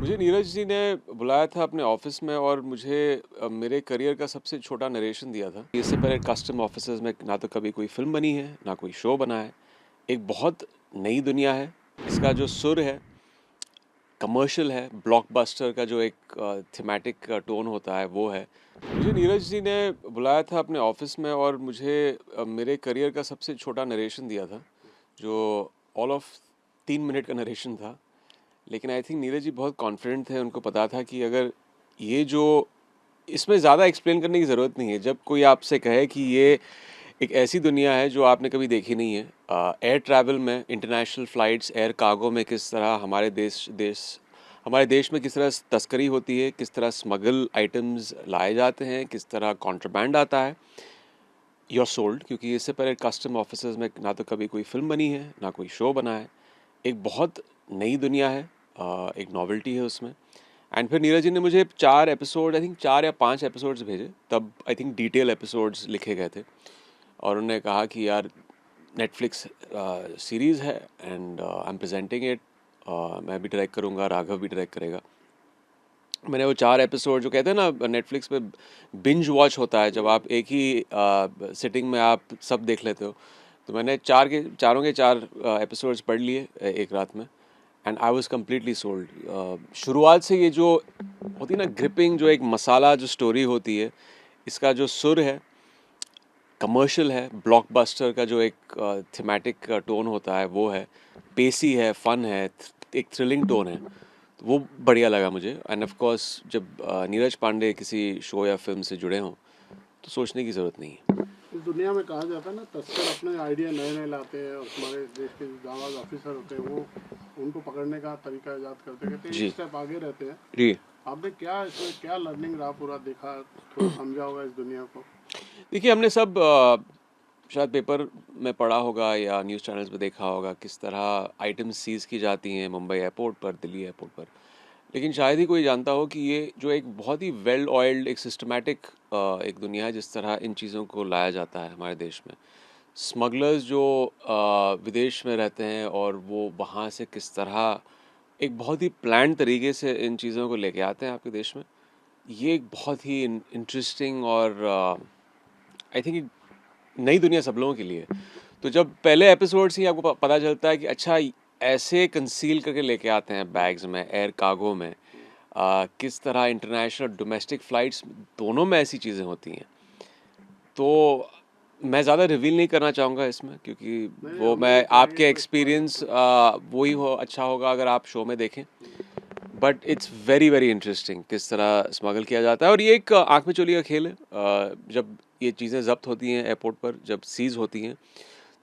मुझे नीरज जी ने बुलाया था अपने ऑफिस में और मुझे मेरे करियर का सबसे छोटा नरेशन दिया था। इससे पहले कस्टम ऑफिसर्स में ना तो कभी कोई फिल्म बनी है, ना कोई शो बना है। एक बहुत नई दुनिया है। इसका जो सुर है कमर्शियल है, ब्लॉकबस्टर का जो एक थीमेटिक टोन होता है वो है। मुझे नीरज जी ने बुलाया था अपने ऑफिस में और मुझे मेरे करियर का सबसे छोटा नरेशन दिया था, जो ऑल ऑफ 3 मिनट का नरेशन था। लेकिन आई थिंक नीरज जी बहुत कॉन्फिडेंट थे, उनको पता था कि अगर ये जो इसमें ज़्यादा एक्सप्लेन करने की ज़रूरत नहीं है। जब कोई आपसे कहे कि ये एक ऐसी दुनिया है जो आपने कभी देखी नहीं है, एयर ट्रैवल में, इंटरनेशनल फ़्लाइट्स, एयर कार्गो में किस तरह हमारे देश में किस तरह तस्करी होती है, किस तरह स्मगल आइटम्स लाए जाते हैं, किस तरह कॉन्ट्राबैंड आता है, योर सोल्ड। क्योंकि इससे पहले कस्टम ऑफिसर्स में ना तो कभी कोई फिल्म बनी है, ना कोई शो बना है। एक बहुत नई दुनिया है, एक नॉवेल्टी है उसमें। एंड फिर नीरज जी ने मुझे 4 एपिसोड, आई थिंक 4 या 5 एपिसोड्स भेजे। तब आई थिंक डिटेल एपिसोड्स लिखे गए थे और उन्होंने कहा कि यार नेटफ्लिक्स सीरीज़ है and I am presenting it. मैं भी डायरेक्ट करूँगा, राघव भी डायरेक्ट करेगा। मैंने वो 4 एपिसोड, जो कहते हैं ना नेटफ्लिक्स पे बिंज वॉच होता है, जब आप एक ही सिटिंग में आप सब देख लेते हो, तो मैंने चारों के 4 एपिसोड्स पढ़ लिए एक रात में। And I was completely sold. शुरुआत से ये जो होती है ना ग्रिपिंग, जो एक मसाला जो स्टोरी होती है, इसका जो सुर है कमर्शियल है, ब्लॉकबस्टर का जो एक थीमेटिक टोन होता है वो है, पेसी है, फन है, एक थ्रिलिंग टोन है। तो वो बढ़िया लगा मुझे। एंड ऑफ कोर्स जब नीरज पांडे किसी शो या फिल्म से जुड़े हों तो सोचने की ज़रूरत नहीं है। इस दुनिया में कहा जाता है ना, तस्कर अपने आइडिया नए नए लाते हैं और हमारे देश के जो जाबाज ऑफिसर होते हैं वो उनको पकड़ने का तरीका ईजाद करते कहते हैं, एक जी स्टेप आगे रहते हैं। जी। आपने क्या इसमें क्या लर्निंग रहा, पूरा देखा, थोड़ा समझा होगा इस दुनिया को? देखिए, हमने सब शायद पेपर में पढ़ा होगा या न्यूज़ चैनल्स में देखा होगा किस तरह आइटम्स सीज़ की जाती हैं मुंबई एयरपोर्ट पर, दिल्ली एयरपोर्ट पर। लेकिन शायद ही कोई जानता हो कि ये जो एक बहुत ही वेल ऑयल्ड, एक सिस्टमैटिक एक दुनिया है, जिस तरह इन चीज़ों को लाया जाता है हमारे देश में। स्मगलर्स जो विदेश में रहते हैं और वो वहाँ से किस तरह एक बहुत ही प्लान्ड तरीके से इन चीज़ों को लेके आते हैं आपके देश में। ये एक बहुत ही इंटरेस्टिंग और आई थिंक नई दुनिया सब लोगों के लिए। तो जब पहले एपिसोड से ही आपको पता चलता है कि अच्छा ऐसे कंसील करके लेके आते हैं बैग्स में, एयर कार्गो में, किस तरह इंटरनेशनल डोमेस्टिक फ़्लाइट्स दोनों में ऐसी चीज़ें होती हैं। तो मैं ज़्यादा रिवील नहीं करना चाहूँगा इसमें, क्योंकि नहीं नहीं, वो हम मैं लोग चाहेंगे आपके तो स्पॉइलर एक्सपीरियंस तो। वही हो अच्छा होगा अगर आप शो में देखें। But it's very very interesting किस तरह स्मगल किया जाता है। और ये एक आँख में चोली का खेल है। जब ये चीज़ें जब्त होती हैं एयरपोर्ट पर, जब सीज़ होती हैं,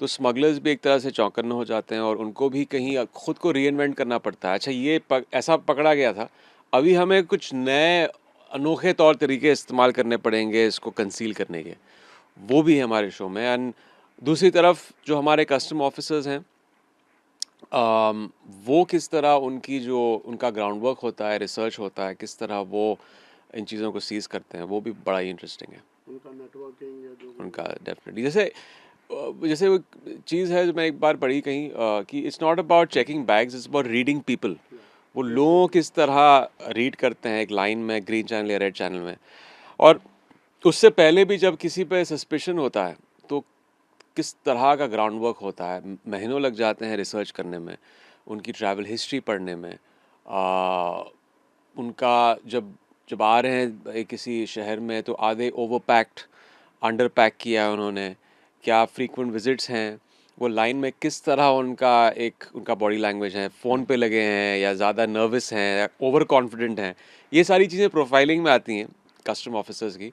तो स्मगलर्स भी एक तरह से चौंकन्ने हो जाते हैं और उनको भी कहीं खुद को रीइन्वेंट करना पड़ता है। अच्छा ये ऐसा पकड़ा गया था, अभी हमें कुछ नए अनोखे तौर तरीके इस्तेमाल करने पड़ेंगे इसको कंसील करने के। वो भी है हमारे शो में। एंड दूसरी तरफ जो हमारे कस्टम ऑफिसर्स हैं, वो किस तरह उनका ग्राउंड वर्क होता है, रिसर्च होता है, किस तरह वो इन चीज़ों को सीज करते हैं, वो भी बड़ा ही इंटरेस्टिंग है उनका नेटवर्किंग या जो भी उनका। है। डेफिनेटली जैसे वो चीज़ है जो मैं एक बार पढ़ी कहीं, कि it's not about checking bags, it's about reading people. वो लोग किस तरह रीड करते हैं एक लाइन में, ग्रीन चैनल या रेड चैनल में। और उससे पहले भी जब किसी पे सस्पिशन होता है तो किस तरह का ग्राउंड वर्क होता है, महीनों लग जाते हैं रिसर्च करने में, उनकी ट्रैवल हिस्ट्री पढ़ने में। उनका जब जब आ रहे हैं किसी शहर में तो आधे ओवर पैक्ड, अंडर पैक किया है उन्होंने, क्या फ्रीक्वेंट विजिट्स हैं, वो लाइन में किस तरह उनका बॉडी लैंग्वेज है, फ़ोन पे लगे हैं या ज़्यादा नर्वस हैं या ओवर कॉन्फिडेंट हैं। ये सारी चीज़ें प्रोफाइलिंग में आती हैं कस्टम ऑफिसर्स की।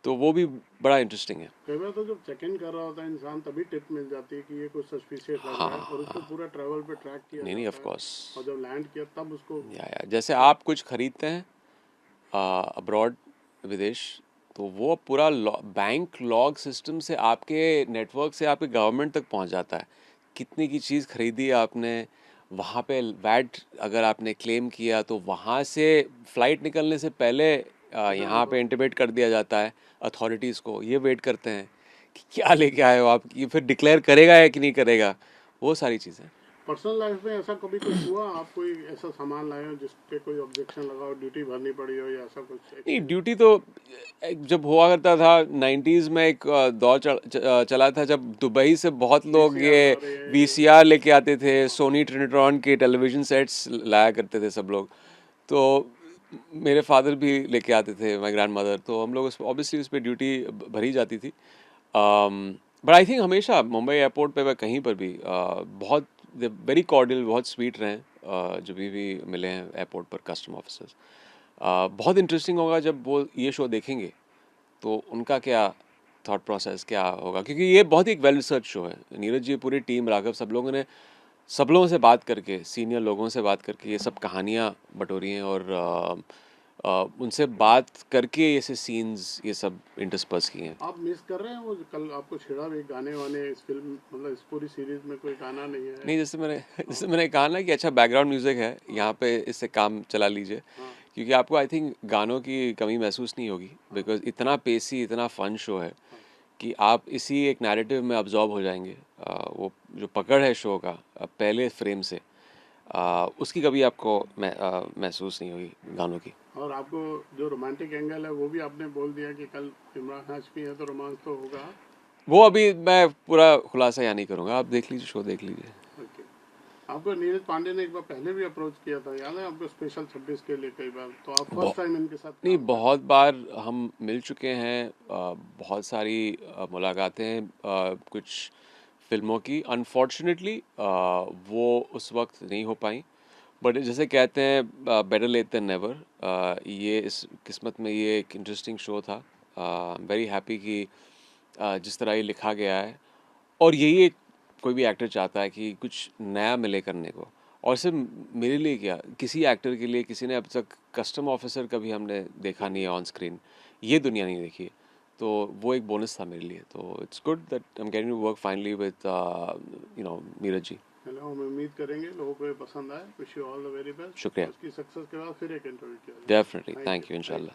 तो वो भी बड़ा इंटरेस्टिंग है। कई बार तो जब चेक इन कर रहा होता है इंसान, तभी टिप मिल जाती है कि ये कुछ सस्पिशियस लग रहा है और उसको हाँ। पूरा ट्रैवल पे ट्रैक किया नहीं नहीं, ऑफ जाता है। कोर्स। और जब लैंड किया तब उसको। या जैसे आप कुछ खरीदते हैं अब्रॉड, विदेश, तो वो पूरा बैंक लॉग सिस्टम से आपके नेटवर्क से आपके गवर्नमेंट तक पहुंच जाता है। कितने की चीज़ खरीदी है आपने, वहाँ पे वैट अगर आपने क्लेम किया तो वहाँ से फ़्लाइट निकलने से पहले यहाँ पे इंटीमेट कर दिया जाता है अथॉरिटीज़ को। ये वेट करते हैं कि क्या लेके आए हो आप, ये फिर डिक्लेयर करेगा या कि नहीं करेगा, वो सारी चीज़ें। पर्सनल लाइफ में ऐसा कभी कुछ हुआ, आप कोई ऐसा सामान लाए हो जिसपे कोई ऑब्जेक्शन लगा हो, ड्यूटी भरनी पड़ी हो या ऐसा कुछ? नहीं, ड्यूटी तो जब हुआ करता था 90s में एक दौर चला था जब दुबई से बहुत लोग VCR ये और ये वीसीआर लेके आते थे, सोनी ट्रिनिट्रॉन के टेलीविज़न सेट्स लाया करते थे सब लोग। तो मेरे फादर भी लेके आते थे, माय ग्रैंडमदर, तो हम लोग उस ऑब्वियसली उस पर ड्यूटी भरी जाती थी। बट आई थिंक हमेशा मुंबई एयरपोर्ट पे व कहीं पर भी बहुत वेरी कॉर्डियल, बहुत स्वीट रहे जो भी मिले हैं एयरपोर्ट पर कस्टम ऑफिसर्स। बहुत इंटरेस्टिंग होगा जब वो ये शो देखेंगे तो उनका क्या थॉट प्रोसेस क्या होगा, क्योंकि ये बहुत ही एक वेल रिसर्च शो है। नीरज जी, पूरी टीम, राघव, सब लोगों से बात करके, सीनियर लोगों से बात करके ये सब कहानियाँ बटोरी हैं और उनसे बात करके ऐसे सीन्स ये सब इंटरस्पर्स किए हैं। आप मिस कर रहे हैं वो कल आपको छेड़ा भी गाने वाने इस फिल्म, मतलब इस पूरी सीरीज में कोई गाना नहीं है? नहीं, जैसे मैंने कहा ना कि अच्छा बैकग्राउंड म्यूज़िक है यहाँ पे, इससे काम चला लीजिए, हाँ क्योंकि आपको आई थिंक गानों की कमी महसूस नहीं होगी, बिकॉज इतना पेसी, इतना फन शो है कि आप इसी एक नैरेटिव में अब्जॉर्ब हो जाएंगे। वो जो पकड़ है शो का पहले फ्रेम से, उसकी कभी आपको महसूस नहीं होगी गानों की। और आपको जो रोमांटिक एंगल है वो भी आपने बोल दिया कि कल इमरान हाशमी है तो रोमांस तो होगा। वो अभी मैं पूरा खुलासा यहाँ नहीं करूँगा, आप देख लीजिए, शो देख लीजिए। ओके। आपको नीरज पांडे ने एक बार पहले भी अप्रोच किया था, याद है आपको, स्पेशल 26 के लिए कई बार, तो आप फर्स्ट टाइम इनके साथ नहीं, काम बहुत बार हम मिल चुके हैं, बहुत सारी मुलाकातें कुछ फिल्मों की, अनफॉर्चुनेटली वो उस वक्त नहीं हो पाई। बट जैसे कहते हैं बेटर लेट देन नेवर, ये इस किस्मत में ये एक इंटरेस्टिंग शो था। वेरी हैप्पी कि जिस तरह ये लिखा गया है, और यही एक कोई भी एक्टर चाहता है कि कुछ नया मिले करने को। और सिर्फ मेरे लिए क्या, किसी एक्टर के लिए किसी ने अब तक कस्टम ऑफिसर कभी हमने देखा नहीं है ऑन स्क्रीन, ये दुनिया नहीं देखी है। तो वो एक बोनस था मेरे लिए, तो it's good that I am getting to work finally with Neeraj ji. Hello, हम उम्मीद करेंगे लोगों को ये पसंद आए। Wish you all the very best. शुक्रिया। उसकी सक्सेस के बाद फिर एक इंटरव्यू किया जाए। Definitely, thank thank you. You, इंशाल्लाह।